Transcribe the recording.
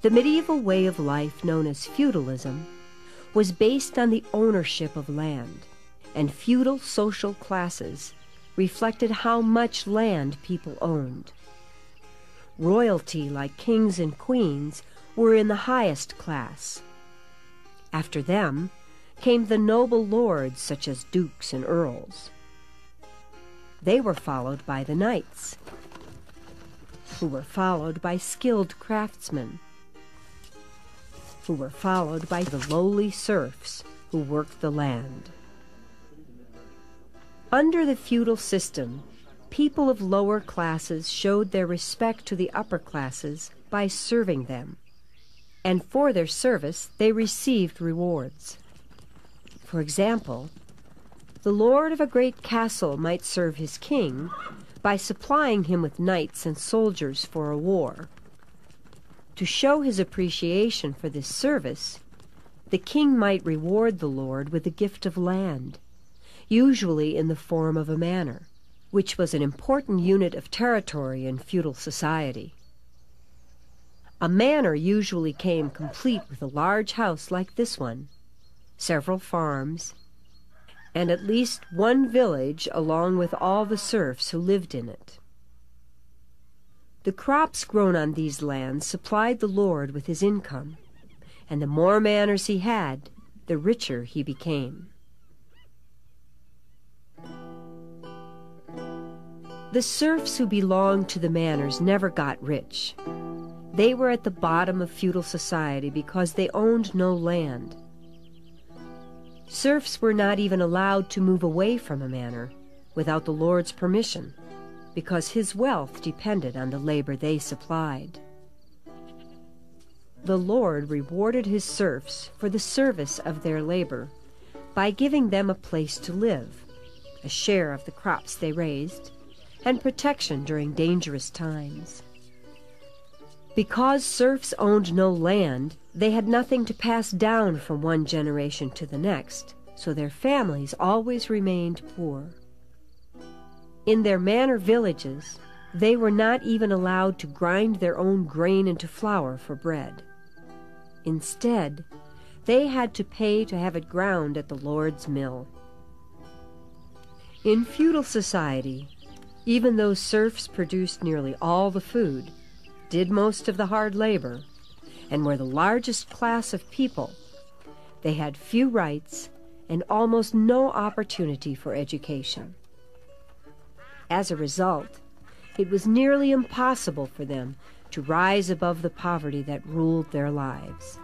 The medieval way of life known as feudalism was based on the ownership of land, and feudal social classes reflected how much land people owned. Royalty, like kings and queens, were in the highest class. After them came the noble lords, such as dukes and earls. They were followed by the knights, who were followed by skilled craftsmen, who were followed by the lowly serfs who worked the land. Under the feudal system, people of lower classes showed their respect to the upper classes by serving them, and for their service they received rewards. For example, the lord of a great castle might serve his king by supplying him with knights and soldiers for a war. To show his appreciation for this service, the king might reward the lord with a gift of land, usually in the form of a manor, which was an important unit of territory in feudal society. A manor usually came complete with a large house like this one, several farms, and at least one village along with all the serfs who lived in it. The crops grown on these lands supplied the lord with his income, and the more manors he had, the richer he became. The serfs who belonged to the manors never got rich. They were at the bottom of feudal society because they owned no land. Serfs were not even allowed to move away from a manor without the lord's permission, because his wealth depended on the labor they supplied. The lord rewarded his serfs for the service of their labor by giving them a place to live, a share of the crops they raised, and protection during dangerous times. Because serfs owned no land, they had nothing to pass down from one generation to the next, so their families always remained poor. In their manor villages, they were not even allowed to grind their own grain into flour for bread. Instead, they had to pay to have it ground at the lord's mill. In feudal society, even though serfs produced nearly all the food, did most of the hard labor, and were the largest class of people, they had few rights and almost no opportunity for education. As a result, it was nearly impossible for them to rise above the poverty that ruled their lives.